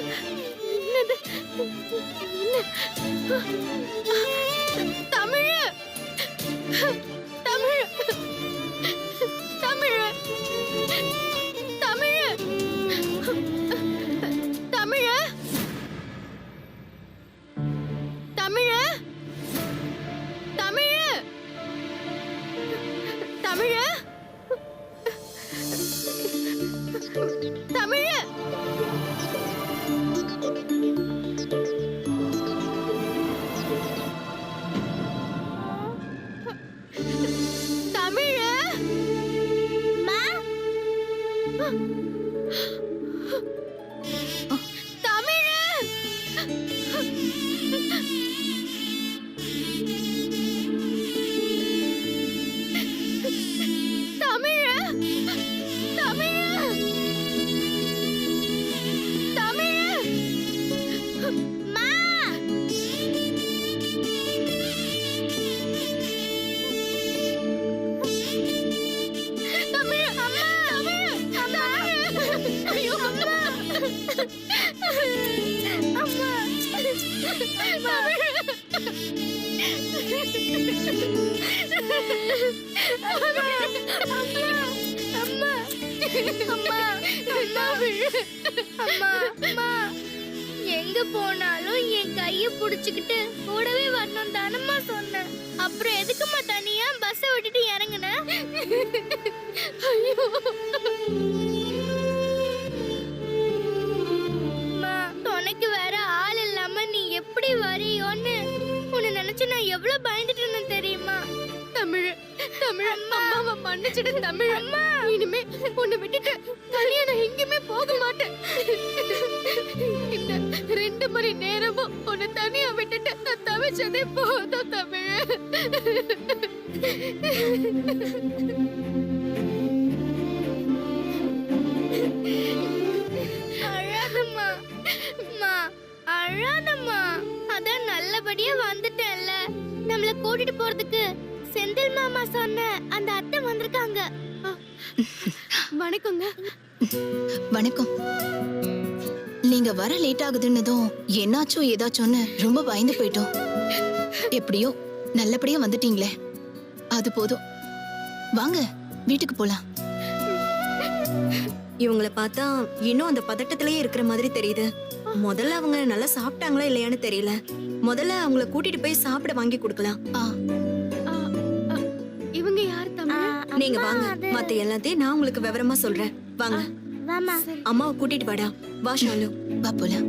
என்னது? தமிழ் தமிழ் தமிழ் தமிழ் தமிழ் தமிழ் தமிழ் தமிழ் தமிழ் எங்க போனாலும் என் கைய புடிச்சுக்கிட்டு கூடவே வரணும் தானம்மா சொன்னேன். அப்புறம் எதுக்குமா தனியா பஸ்ஸை விட்டுட்டு இறங்குன? ஐயோ துணைக்கு வேற ஆள் இல்லாம நீ எப்படி வரியோன்னு உன்னை நினைச்சு நான் எவ்வளவு பயந்துட்டு இருந்தேன் தெரியுமா? தமிழ் தமிழ் அம்மாவை மன்னிச்சிடு தமிழ். அம்மா இனிமே உன்னை விட்டுட்டு தனியா நான் எங்கேயுமே போக மாட்டேன். இந்த 2 மணி நேரமும் உன்னை தனியா விட்டுட்டு நான் தவிச்சதே போதும் தமிழ். அழாதம்மா அம்மா, அழாதம்மா. அதான் நல்லபடியா வந்துட்டேன்ல. நம்மள கூட்டிட்டு போறதுக்கு செந்தில் மாமா சொன்ன அந்த அத்தை வந்திருக்காங்க. வணக்கங்க. வணக்கம். நீங்க வர லேட் ஆகுதுன்னதும் என்னாச்சோ ஏதாச்சோன்னு ரொம்ப பயந்து போயிட்டோம். எப்படியோ நல்லபடியா வந்துட்டீங்களே, அது போதும். வாங்க வீட்டுக்கு போலாம். இவங்கள பார்த்தா இன்னும் அந்த பதட்டத்திலேயே இருக்கிற மாதிரி தெரியுது. முதல்ல அவங்க நல்லா சாப்பிட்டாங்களா இல்லையான்னு தெரியல. முதல்ல அவங்கள கூட்டிட்டு போய் சாப்பிட வாங்கி கொடுக்கலாம். இவங்க யார் தமிழ்? நீங்க வாங்க, மத்த எல்லாத்தையும் நான் உங்களுக்கு விவரமா சொல்றேன். வாங்க. வாமா. அம்மாவை கூட்டிட்டு வாடா. வா ஷாலு. வா போலாம்.